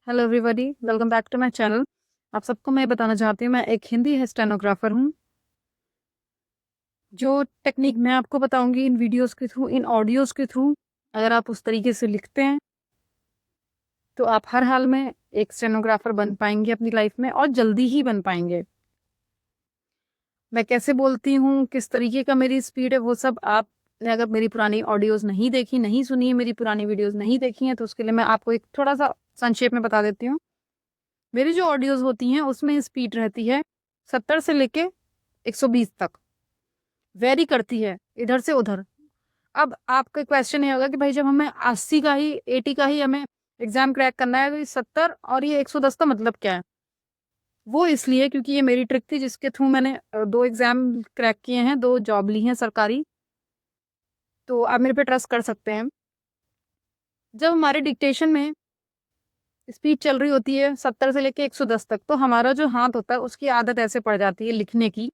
Hello everybody, welcome back to my channel. आप सबको मैं बताना चाहती हूँ, मैं एक हिंदी स्टेनोग्राफर हूँ। जो टेक्निक मैं आपको बताऊंगी इन वीडियोस के थ्रू, इन ऑडियोज के थ्रू, अगर आप उस तरीके से लिखते हैं तो आप हर हाल में एक स्टेनोग्राफर बन पाएंगे अपनी लाइफ में, और जल्दी ही बन पाएंगे। मैं कैसे बोलती हूँ, किस तरीके का मेरी स्पीड है, वो सब आपने अगर मेरी पुरानी ऑडियोज नहीं देखी, नहीं सुनी है, मेरी पुरानी वीडियोज नहीं देखी हैं, तो उसके लिए मैं आपको एक थोड़ा सा संक्षेप में बता देती हूँ। मेरी जो ऑडियोज होती हैं उसमें स्पीड रहती है 70 से लेके 120 तक, वेरी करती है इधर से उधर। अब आपका क्वेश्चन ये होगा कि भाई जब हमें 80 का ही 80 का ही हमें एग्जाम क्रैक करना है, तो ये 70 और ये 110 का मतलब क्या है? वो इसलिए क्योंकि ये मेरी ट्रिक थी जिसके थ्रू मैंने 2 एग्जाम क्रैक किए हैं, 2 जॉब ली हैं सरकारी। तो आप मेरे पे ट्रस्ट कर सकते हैं। जब हमारे डिक्टेशन में स्पीड चल रही होती है 70 से लेके 110 तक, तो हमारा जो हाथ होता है उसकी आदत ऐसे पड़ जाती है लिखने की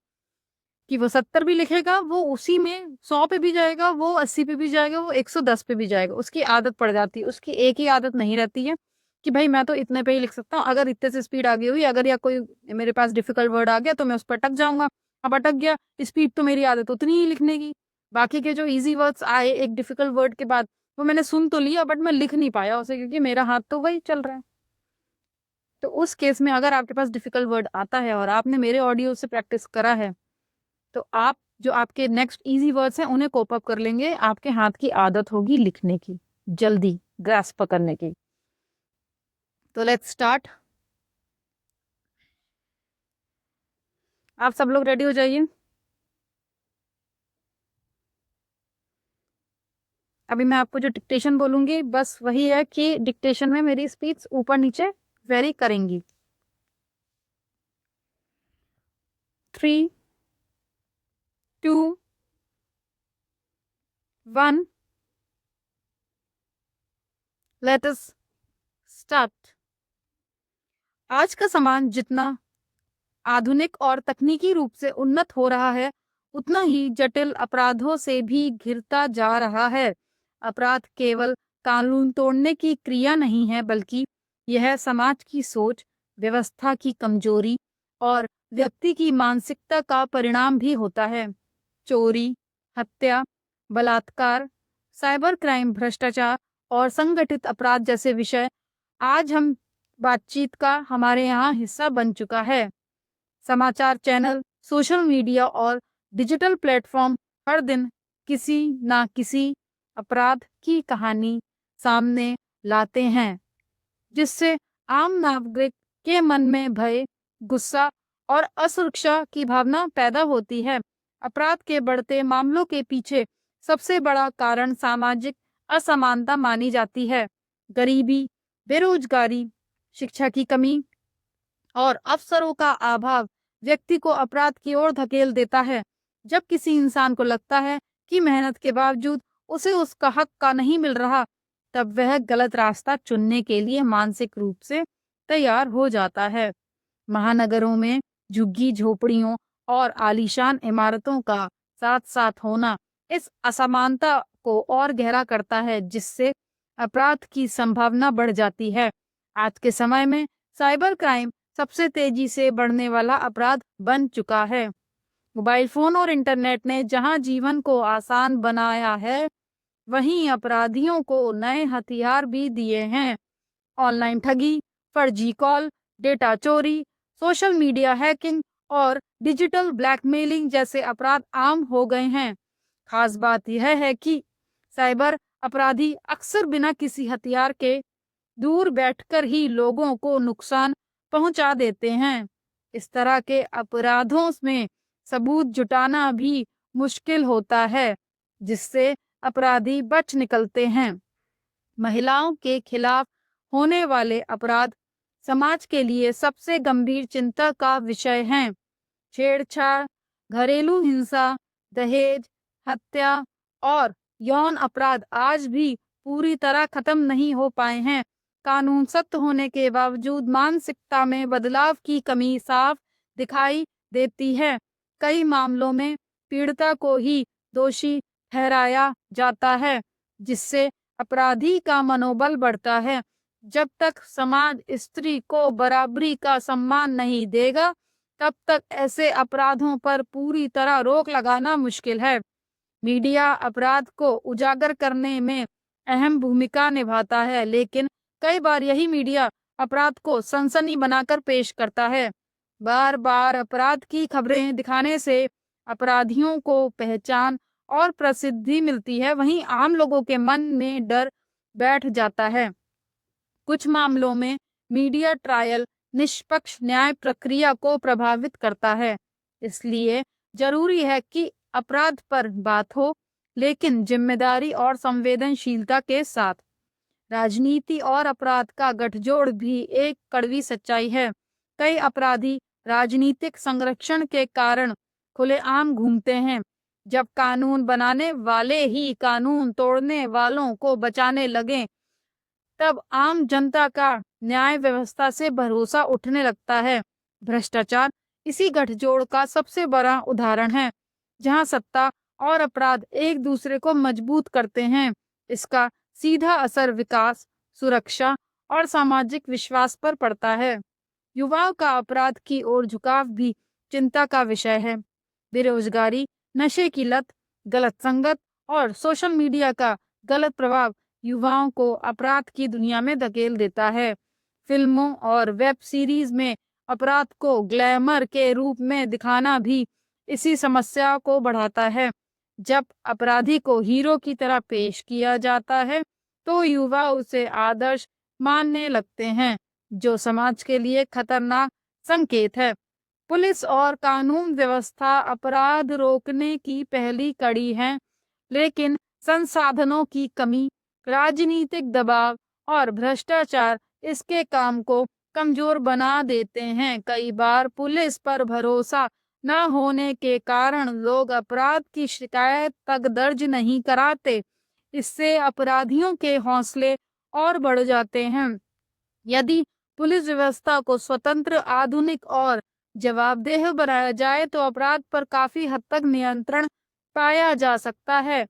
कि वो 70 भी लिखेगा, वो उसी में 100 पे भी जाएगा, वो 80 पे भी जाएगा, वो 110 पे भी जाएगा। उसकी आदत पड़ जाती है। उसकी एक ही आदत नहीं रहती है कि भाई मैं तो इतने पे ही लिख सकता हूँ। अगर इतने से स्पीड आ गई हुई, अगर या कोई मेरे पास डिफिकल्ट वर्ड आ गया तो मैं उस पर अटक जाऊंगा। अब अटक गया, स्पीड तो मेरी आदत उतनी ही लिखने की। बाकी के जो इजी वर्ड्स आए एक डिफिकल्ट वर्ड के बाद, वो मैंने सुन तो लिया बट मैं लिख नहीं पाया उसे, क्योंकि मेरा हाथ तो वही चल रहा है। तो उस केस में अगर आपके पास डिफिकल्ट वर्ड आता है और आपने मेरे ऑडियो से प्रैक्टिस करा है, तो आप जो आपके नेक्स्ट इजी वर्ड्स हैं उन्हें कोप अप कर लेंगे। आपके हाथ की आदत होगी लिखने की, जल्दी ग्रास्प पकड़ने की। तो लेट्स स्टार्ट। आप सब लोग रेडी हो जाइए। अभी मैं आपको जो डिक्टेशन बोलूंगी बस वही है कि डिक्टेशन में मेरी स्पीच ऊपर नीचे वेरी करेंगी। 3, 2, 1, लेट अस स्टार्ट। आज का समाज जितना आधुनिक और तकनीकी रूप से उन्नत हो रहा है, उतना ही जटिल अपराधों से भी घिरता जा रहा है। अपराध केवल कानून तोड़ने की क्रिया नहीं है, बल्कि यह समाज की सोच, व्यवस्था की कमजोरी और व्यक्ति की मानसिकता का परिणाम भी होता है। चोरी, हत्या, बलात्कार, साइबर क्राइम, भ्रष्टाचार और संगठित अपराध जैसे विषय आज हम बातचीत का हमारे यहाँ हिस्सा बन चुका है। समाचार चैनल, सोशल मीडिया और डिजिटल प्लेटफॉर्म हर दिन किसी ना किसी अपराध की कहानी सामने लाते हैं, जिससे आम नागरिक के मन में भय, गुस्सा और असुरक्षा की भावना पैदा होती है। अपराध के बढ़ते मामलों के पीछे सबसे बड़ा कारण सामाजिक असमानता मानी जाती है। गरीबी, बेरोजगारी, शिक्षा की कमी और अवसरों का अभाव व्यक्ति को अपराध की ओर धकेल देता है। जब किसी इंसान को लगता है कि मेहनत के बावजूद उसे उसका हक का नहीं मिल रहा, तब वह गलत रास्ता चुनने के लिए मानसिक रूप से तैयार हो जाता है। महानगरों में झुग्गी झोपड़ियों और आलीशान इमारतों का साथ साथ होना इस असमानता को और गहरा करता है, जिससे अपराध की संभावना बढ़ जाती है। आज के समय में साइबर क्राइम सबसे तेजी से बढ़ने वाला अपराध बन चुका है। मोबाइल फोन और इंटरनेट ने जहां जीवन को आसान बनाया है, वहीं अपराधियों को नए हथियार भी दिए हैं। ऑनलाइन ठगी, फर्जी कॉल, डेटा चोरी, सोशल मीडिया हैकिंग और डिजिटल ब्लैकमेलिंग जैसे अपराध आम हो गए हैं। खास बात यह है कि साइबर अपराधी अक्सर बिना किसी हथियार के दूर बैठकर ही लोगों को नुकसान पहुंचा देते हैं। इस तरह के अपराधों में सबूत जुटाना भी मुश्किल होता है, जिससे अपराधी बच निकलते हैं। महिलाओं के खिलाफ होने वाले अपराध समाज के लिए सबसे गंभीर चिंता का विषय हैं। छेड़छाड़, घरेलू हिंसा, दहेज, हत्या और यौन अपराध आज भी पूरी तरह खत्म नहीं हो पाए हैं। कानून सख्त होने के बावजूद मानसिकता में बदलाव की कमी साफ दिखाई देती है। कई मामलों में पीड़िता को ही दोषी ठहराया जाता है, जिससे अपराधी का मनोबल बढ़ता है। जब तक समाज स्त्री को बराबरी का सम्मान नहीं देगा, तब तक ऐसे अपराधों पर पूरी तरह रोक लगाना मुश्किल है। मीडिया अपराध को उजागर करने में अहम भूमिका निभाता है, लेकिन कई बार यही मीडिया अपराध को सनसनी बनाकर पेश करता है। बार बार अपराध की खबरें दिखाने से अपराधियों को पहचान और प्रसिद्धि मिलती है, वहीं आम लोगों के मन में डर बैठ जाता है। कुछ मामलों में मीडिया ट्रायल निष्पक्ष न्याय प्रक्रिया को प्रभावित करता है। इसलिए जरूरी है कि अपराध पर बात हो, लेकिन जिम्मेदारी और संवेदनशीलता के साथ। राजनीति और अपराध का गठजोड़ भी एक कड़वी सच्चाई है। कई अपराधी राजनीतिक संरक्षण के कारण खुलेआम घूमते हैं। जब कानून बनाने वाले ही कानून तोड़ने वालों को बचाने लगे, तब आम जनता का न्याय व्यवस्था से भरोसा उठने लगता है। भ्रष्टाचार इसी गठजोड़ का सबसे बड़ा उदाहरण है, जहां सत्ता और अपराध एक दूसरे को मजबूत करते हैं। इसका सीधा असर विकास, सुरक्षा और सामाजिक विश्वास पर पड़ता है। युवाओं का अपराध की ओर झुकाव भी चिंता का विषय है। बेरोजगारी, नशे की लत, गलत संगत और सोशल मीडिया का गलत प्रभाव युवाओं को अपराध की दुनिया में धकेल देता है। फिल्मों और वेब सीरीज में अपराध को ग्लैमर के रूप में दिखाना भी इसी समस्या को बढ़ाता है। जब अपराधी को हीरो की तरह पेश किया जाता है, तो युवा उसे आदर्श मानने लगते हैं, जो समाज के लिए खतरनाक संकेत है। पुलिस और कानून व्यवस्था अपराध रोकने की पहली कड़ी है, लेकिन संसाधनों की कमी, राजनीतिक दबाव और भ्रष्टाचार इसके काम को कमजोर बना देते हैं। कई बार पुलिस पर भरोसा न होने के कारण लोग अपराध की शिकायत तक दर्ज नहीं कराते। इससे अपराधियों के हौसले और बढ़ जाते हैं। यदि पुलिस व्यवस्था को स्वतंत्र, आधुनिक और जवाबदेह बनाया जाए, तो अपराध पर काफी हद तक नियंत्रण पाया जा सकता है।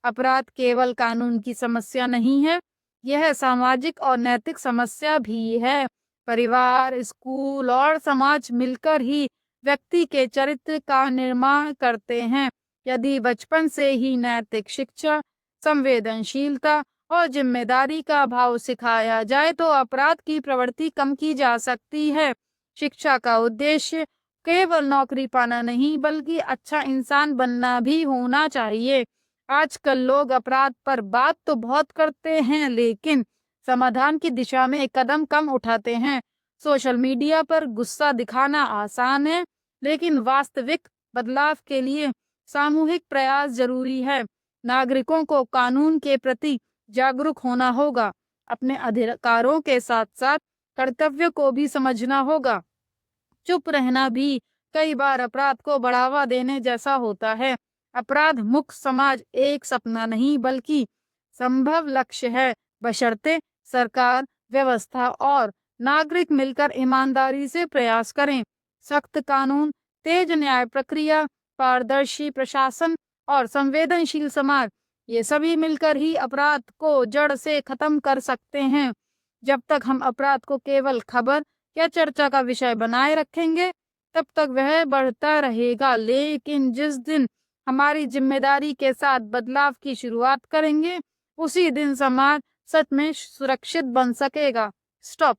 अपराध केवल कानून की समस्या नहीं है, यह सामाजिक और नैतिक समस्या भी है। परिवार, स्कूल और समाज मिलकर ही व्यक्ति के चरित्र का निर्माण करते हैं। यदि बचपन से ही नैतिक शिक्षा, संवेदनशीलता और जिम्मेदारी का भाव सिखाया जाए, तो अपराध की प्रवृत्ति कम की जा सकती है। शिक्षा का उद्देश्य केवल नौकरी पाना नहीं, बल्कि अच्छा इंसान बनना भी होना चाहिए। आजकल लोग अपराध पर बात तो बहुत करते हैं, लेकिन समाधान की दिशा में एक कदम कम उठाते हैं। सोशल मीडिया पर गुस्सा दिखाना आसान है, लेकिन वास्तविक बदलाव के लिए सामूहिक प्रयास जरूरी है। नागरिकों को कानून के प्रति जागरूक होना होगा, अपने अधिकारों के साथ साथ कर्तव्य को भी समझना होगा। चुप रहना भी कई बार अपराध को बढ़ावा देने जैसा होता है। अपराध मुक्त समाज एक सपना नहीं, बल्कि संभव लक्ष्य है, बशर्ते सरकार, व्यवस्था और नागरिक मिलकर ईमानदारी से प्रयास करें। सख्त कानून, तेज न्याय प्रक्रिया, पारदर्शी प्रशासन और संवेदनशील समाज, ये सभी मिलकर ही अपराध को जड़ से खत्म कर सकते हैं। जब तक हम अपराध को केवल खबर या चर्चा का विषय बनाए रखेंगे, तब तक वह बढ़ता रहेगा। लेकिन जिस दिन हमारी जिम्मेदारी के साथ बदलाव की शुरुआत करेंगे, उसी दिन समाज सच में सुरक्षित बन सकेगा। स्टॉप।